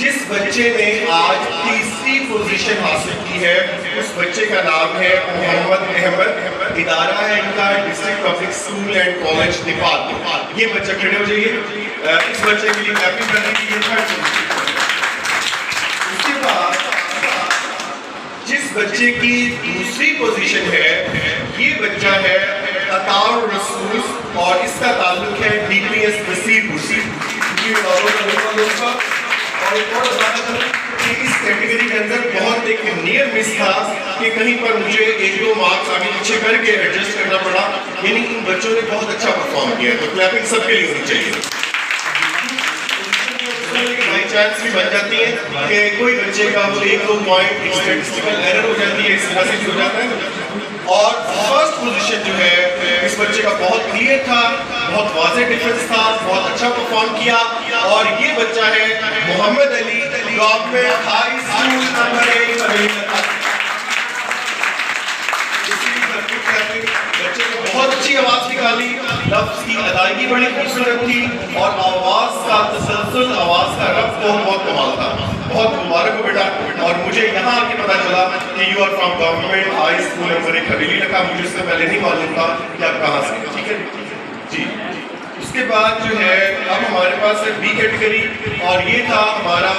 جس بچے نے آج تیسری پوزیشن حاصل کی ہے اس بچے کا نام ہے محمد احمد. ادارہ ہے ان کا district public school and college Nepal. یہ بچہ کھڑے ہو جائیے. اس بچے کے لیے کیپنگ کرنے کی یہ تھرڈ پوزیشن. اس کے بعد جس بچے کی دوسری پوزیشن ہے یہ بچہ ہے عطاء الرسول اور اس کا تعلق ہے DPS نصیر پور سے. اور ایک اور بات کروں کہ اس کیٹیگری کے اندر بہت ایک نیئر مس تھا کہ کہیں پر مجھے 1-2 مارکس آگے پیچھے کر کے ایڈجسٹ کرنا پڑا. یعنی ان بچوں نے بہت اچھا پرفارم کیا. تو کلیپنگ سب کے لیے ہونی چاہیے. بائی چانس بھی بن جاتی ہے کہ کوئی بچے کا وہ 1-2 پوائنٹ اسٹیٹسٹیکل ایرر ہو جاتی ہے, اس طرح سے ہو جاتا ہے. اور فرسٹ پوزیشن جو ہے اس بچے کا بہت کلیئر تھا, بہت واضح ڈیفنس تھا, بہت اچھا پرفارم کیا. اور یہ بچہ ہے محمد علی, گورنمنٹ ہائی اسکول نمبر 1 بچے نے بہت اچھی آواز نکالی, لفظ کی ادائیگی بڑی خوبصورت تھی اور آواز کا تسلسل, آواز کا رب بہت کمال تھا. بہت مبارک ہو بیٹا. اور مجھے یہاں آ کے پتا چلا کہ you are from government high school number 1 Haveli Lakha. مجھے اس سے پہلے نہیں معلوم تھا کہ آپ کہاں سے. ٹھیک ہے جی. اس کے بعد جو ہے اب ہمارے پاس ہے B کیٹیگری اور یہ تھا ہمارا